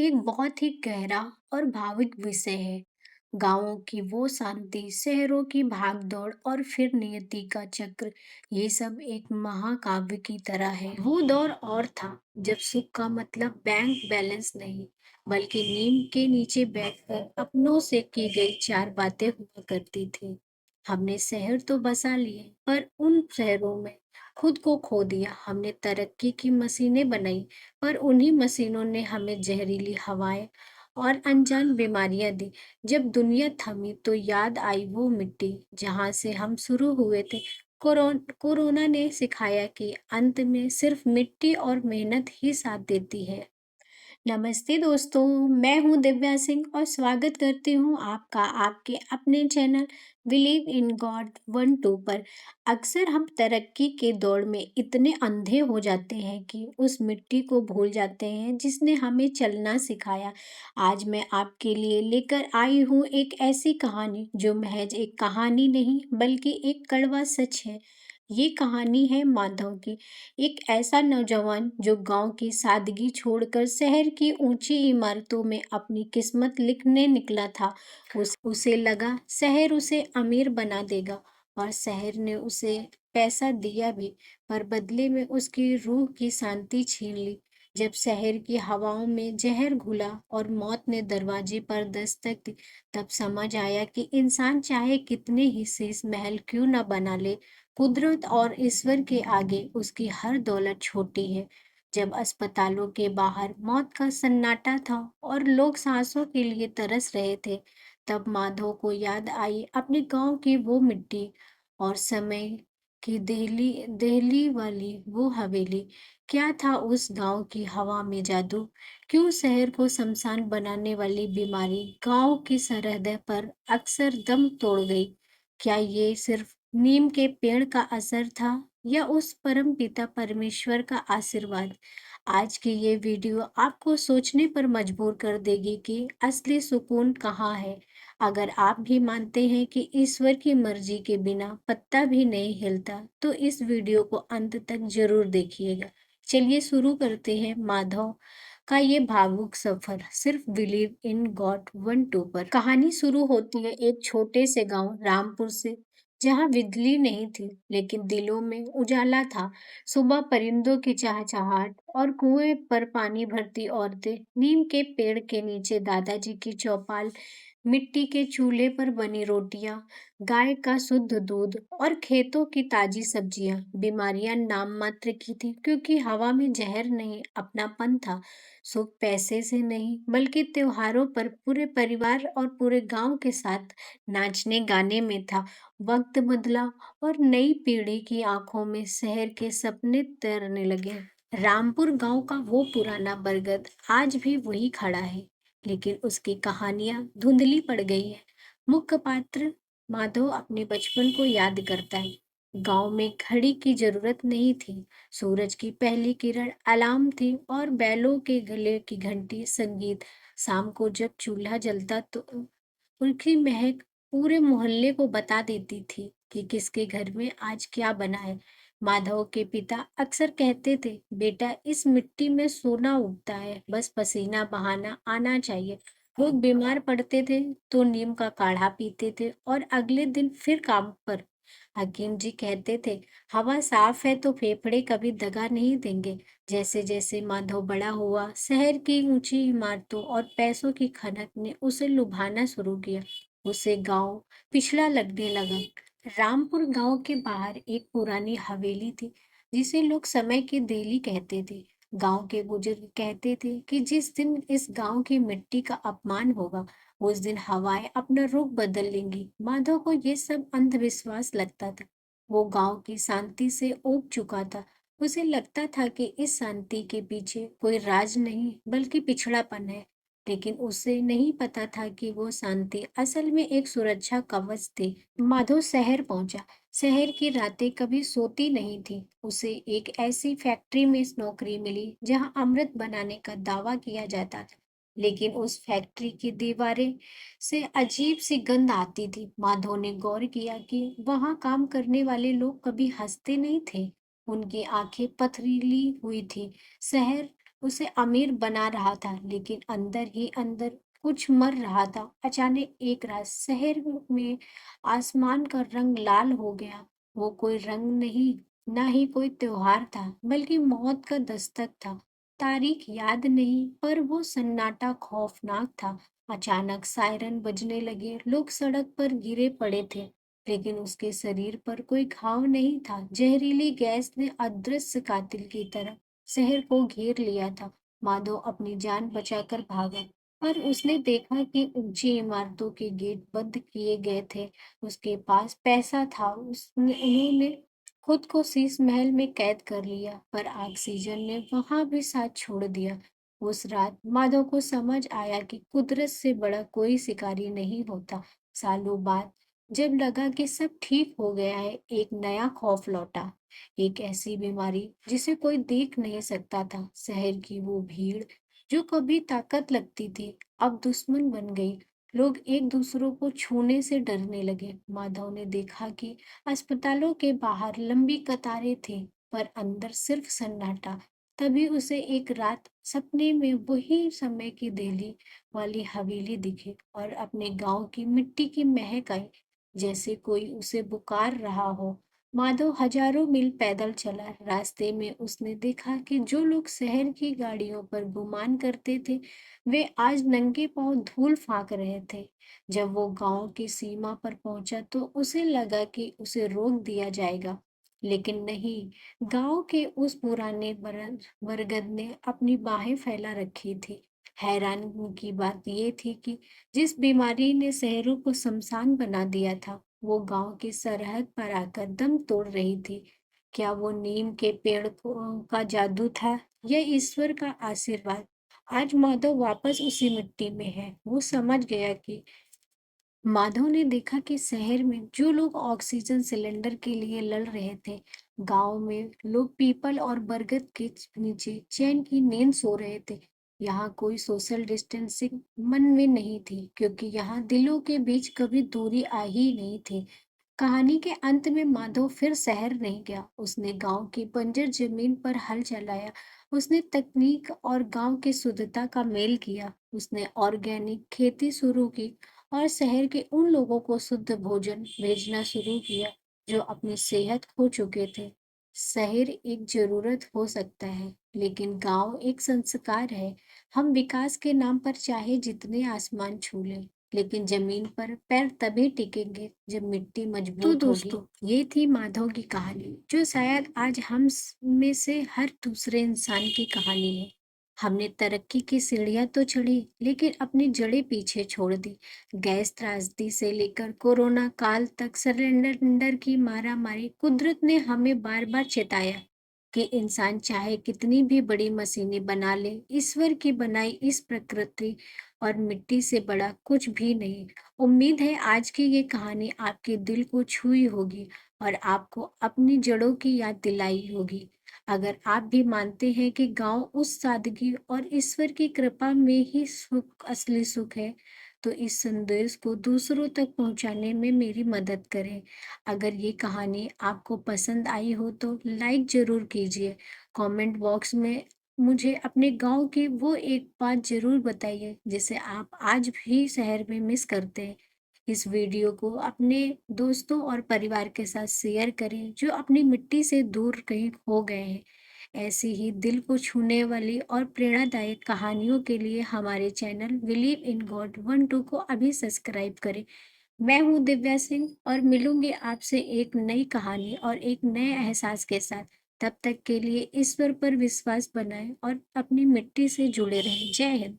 एक बहुत ही गहरा और भावुक विषय है। गांवों की वो शांति, शहरों की भागदौड़ और फिर नियति का चक्र, ये सब एक महाकाव्य की तरह है। वो दौर और था जब सुख का मतलब बैंक बैलेंस नहीं, बल्कि नीम के नीचे बैठकर अपनों से की गई चार बातें हुआ करती थी। हमने शहर तो बसा लिए, पर उन शहरों में खुद को खो दिया। हमने तरक्की की मशीनें बनाई, पर उन्हीं मशीनों ने हमें जहरीली हवाएं और अनजान बीमारियां दी। जब दुनिया थमी तो याद आई वो मिट्टी जहां से हम शुरू हुए थे। कोरोना ने सिखाया कि अंत में सिर्फ मिट्टी और मेहनत ही साथ देती है। नमस्ते दोस्तों, मैं हूं दिव्या सिंह और स्वागत करती हूं आपका आपके अपने चैनल बिलीव इन गॉड 1-2 पर। अक्सर हम तरक्की के दौड़ में इतने अंधे हो जाते हैं कि उस मिट्टी को भूल जाते हैं जिसने हमें चलना सिखाया। आज मैं आपके लिए लेकर आई हूं एक ऐसी कहानी जो महज एक कहानी नहीं बल्कि एक कड़वा सच है। ये कहानी है माधव की, एक ऐसा नौजवान जो गांव की सादगी छोड़कर शहर की ऊंची इमारतों में अपनी किस्मत लिखने निकला था। उसे लगा शहर उसे अमीर बना देगा, और शहर ने उसे पैसा दिया भी, पर बदले में उसकी रूह की शांति छीन ली। जब शहर की हवाओं में जहर घुला और मौत ने दरवाजे पर दस्तक दी, तब समझ आया कि इंसान चाहे कितने ही शीश महल क्यों न बना ले, कुदरत और ईश्वर के आगे उसकी हर दौलत छोटी है। जब अस्पतालों के बाहर मौत का सन्नाटा था और लोग सांसों के लिए तरस रहे थे, तब माधव को याद आई अपने गांव की वो मिट्टी और समय की देहली देहली वाली वो हवेली। क्या था उस गांव की हवा में जादू? क्यों शहर को शमशान बनाने वाली बीमारी गांव की सरहद पर अक्सर दम तोड़ गई? क्या ये सिर्फ नीम के पेड़ का असर था, या उस परम पिता परमेश्वर का आशीर्वाद? आज की ये वीडियो आपको सोचने पर मजबूर कर देगी कि असली सुकून कहाँ है। अगर आप भी मानते हैं कि ईश्वर की मर्जी के बिना पत्ता भी नहीं हिलता, तो इस वीडियो को अंत तक जरूर देखिएगा। चलिए शुरू करते हैं माधव का ये भावुक सफर, सिर्फ बिलीव इन गॉड 1-2 पर। कहानी शुरू होती है एक छोटे से गांव रामपुर से, जहां बिजली नहीं थी लेकिन दिलों में उजाला था। सुबह परिंदों की चहचहाट और कुएं पर पानी भरती औरतें, नीम के पेड़ के नीचे दादाजी की चौपाल, मिट्टी के चूल्हे पर बनी रोटियां, गाय का शुद्ध दूध और खेतों की ताजी सब्जियां। बीमारियां नाम मात्र की थी, क्योंकि हवा में जहर नहीं, अपनापन था। सुख पैसे से नहीं, बल्कि त्योहारों पर पूरे परिवार और पूरे गांव के साथ नाचने गाने में था। वक्त बदला और नई पीढ़ी की आंखों में शहर के सपने तैरने लगे। रामपुर गांव का वो पुराना बरगद आज भी वही खड़ा है, लेकिन उसकी कहानियां धुंधली पड़ गई है। मुख्य पात्र माधव अपने बचपन को याद करता है। गांव में घड़ी की जरूरत नहीं थी, सूरज की पहली किरण अलार्म थी और बैलों के गले की घंटी संगीत। शाम को जब चूल्हा जलता तो उनकी महक पूरे मोहल्ले को बता देती थी कि किसके घर में आज क्या बना है। माधव के पिता अक्सर कहते थे, बेटा इस मिट्टी में सोना उगता है, बस पसीना बहाना आना चाहिए। लोग बीमार पड़ते थे तो नीम का काढ़ा पीते थे और अगले दिन फिर काम पर। हकीम जी कहते थे, हवा साफ है तो फेफड़े कभी दगा नहीं देंगे। जैसे जैसे माधव बड़ा हुआ, शहर की ऊंची इमारतों और पैसों की खनक ने उसे लुभाना शुरू किया। उसे गांव पिछड़ा लगने लगा। रामपुर गांव के बाहर एक पुरानी हवेली थी, जिसे लोग समय की देली कहते थे। गांव के बुजुर्ग कहते थे कि जिस दिन इस गांव की मिट्टी का अपमान होगा, उस दिन हवाएं अपना रुख बदल लेंगी। माधव को ये सब अंधविश्वास लगता था। वो गांव की शांति से ऊब चुका था। उसे लगता था कि इस शांति के पीछे कोई राज नहीं, बल्कि पिछड़ापन है। लेकिन उसे नहीं पता था कि वो शांति असल में एक सुरक्षा कवच थी। माधव शहर पहुंचा। शहर की रातें कभी सोती नहीं थी। उसे एक ऐसी फैक्ट्री में नौकरी मिली जहां अमृत बनाने का दावा किया जाता था, लेकिन उस फैक्ट्री की दीवारें से अजीब सी गंध आती थी। माधव ने गौर किया कि वहां काम करने वाले लोग कभी हंसते नहीं थे, उनकी आंखें पथरीली हुई थी। शहर उसे अमीर बना रहा था, लेकिन अंदर ही अंदर कुछ मर रहा था। अचानक एक रात शहर में आसमान का रंग लाल हो गया। वो कोई रंग नहीं, ना ही कोई त्योहार था, बल्कि मौत का दस्तक था। तारीख याद नहीं, पर वो सन्नाटा खौफनाक था। अचानक सायरन बजने लगे, लोग सड़क पर गिरे पड़े थे, लेकिन उसके शरीर पर कोई घाव नहीं था। जहरीली गैस ने अदृश्य कातिल की तरह शहर को घेर लिया था। माधव अपनी जान बचाकर भागा, पर उसने देखा कि ऊंची इमारतों के गेट बंद किए गए थे। उसके पास पैसा था, उसने उन्होंने खुद को शीश महल में कैद कर लिया, पर ऑक्सीजन ने वहां भी साथ छोड़ दिया। उस रात माधव को समझ आया कि कुदरत से बड़ा कोई शिकारी नहीं होता। सालों बाद जब लगा कि सब ठीक हो गया है, एक नया खौफ लौटा। एक ऐसी बीमारी जिसे कोई देख नहीं सकता था। शहर की वो भीड़ जो कभी ताकत लगती थी, अब दुश्मन बन गई। लोग एक दूसरों को छूने से डरने लगे। माधव ने देखा कि अस्पतालों के बाहर लंबी कतारें थी, पर अंदर सिर्फ सन्नाटा। तभी उसे एक रात सपने में वही समय की दिल्ली वाली हवेली दिखी और अपने गांव की मिट्टी की महक आई, जैसे कोई उसे पुकार रहा हो। माधव हजारों मील पैदल चला। रास्ते में उसने देखा कि जो लोग शहर की गाड़ियों पर गुमान करते थे, वे आज नंगे पांव धूल फाक रहे थे। जब वो गांव की सीमा पर पहुंचा तो उसे लगा कि उसे रोक दिया जाएगा, लेकिन नहीं। गांव के उस पुराने बरगद ने अपनी बाहें फैला रखी थी। हैरानी की बात यह थी कि जिस बीमारी ने शहरों को शमशान बना दिया था, वो गांव की सरहद पर आकर दम तोड़ रही थी। क्या वो नीम के पेड़ का जादू था या ईश्वर का आशीर्वाद? आज माधव वापस उसी मिट्टी में है। वो समझ गया कि माधव ने देखा कि शहर में जो लोग ऑक्सीजन सिलेंडर के लिए लड़ रहे थे, गांव में लोग पीपल और बरगद के नीचे चैन की नींद सो रहे थे। यहाँ कोई सोशल डिस्टेंसिंग मन में नहीं थी, क्योंकि यहाँ दिलों के बीच कभी दूरी आ ही नहीं थी। कहानी के अंत में माधव फिर शहर नहीं गया। उसने गांव की बंजर जमीन पर हल चलाया। उसने तकनीक और गांव की शुद्धता का मेल किया। उसने ऑर्गेनिक खेती शुरू की और शहर के उन लोगों को शुद्ध भोजन भेजना शुरू किया जो अपनी सेहत खो चुके थे। शहर एक जरूरत हो सकता है, लेकिन गांव एक संस्कार है। हम विकास के नाम पर चाहे जितने आसमान छू लें, लेकिन जमीन पर पैर तभी टिकेंगे जब मिट्टी मजबूत होगी। दोस्तों, ये थी माधव की कहानी, जो शायद आज में से हर दूसरे इंसान की कहानी है। हमने तरक्की की सीढ़ियां तो चढ़ी, लेकिन अपनी जड़ें पीछे छोड़ दी। गैस त्रासदी से लेकर कोरोना काल तक सरेंडर की मारा मारी, कुदरत ने हमें बार बार चेताया कि इंसान चाहे कितनी भी बड़ी मशीनें बना ले, ईश्वर की बनाई इस प्रकृति और मिट्टी से बड़ा कुछ भी नहीं। उम्मीद है आज की ये कहानी आपके दिल को छुई होगी और आपको अपनी जड़ों की याद दिलाई होगी। अगर आप भी मानते हैं कि गांव उस सादगी और ईश्वर की कृपा में ही सुख, असली सुख है, तो इस संदेश को दूसरों तक पहुंचाने में मेरी मदद करें। अगर ये कहानी आपको पसंद आई हो तो लाइक जरूर कीजिए। कमेंट बॉक्स में मुझे अपने गांव की वो एक बात जरूर बताइए जिसे आप आज भी शहर में मिस करते हैं। इस वीडियो को अपने दोस्तों और परिवार के साथ शेयर करें जो अपनी मिट्टी से दूर कहीं खो गए हैं। ऐसी ही दिल को छूने वाली और प्रेरणादायक कहानियों के लिए हमारे चैनल बिलीव इन गॉड 1-2 को अभी सब्सक्राइब करें। मैं हूँ दिव्या सिंह और मिलूंगी आपसे एक नई कहानी और एक नए एहसास के साथ। तब तक के लिए ईश्वर पर विश्वास बनाएं और अपनी मिट्टी से जुड़े रहें। जय हिंद।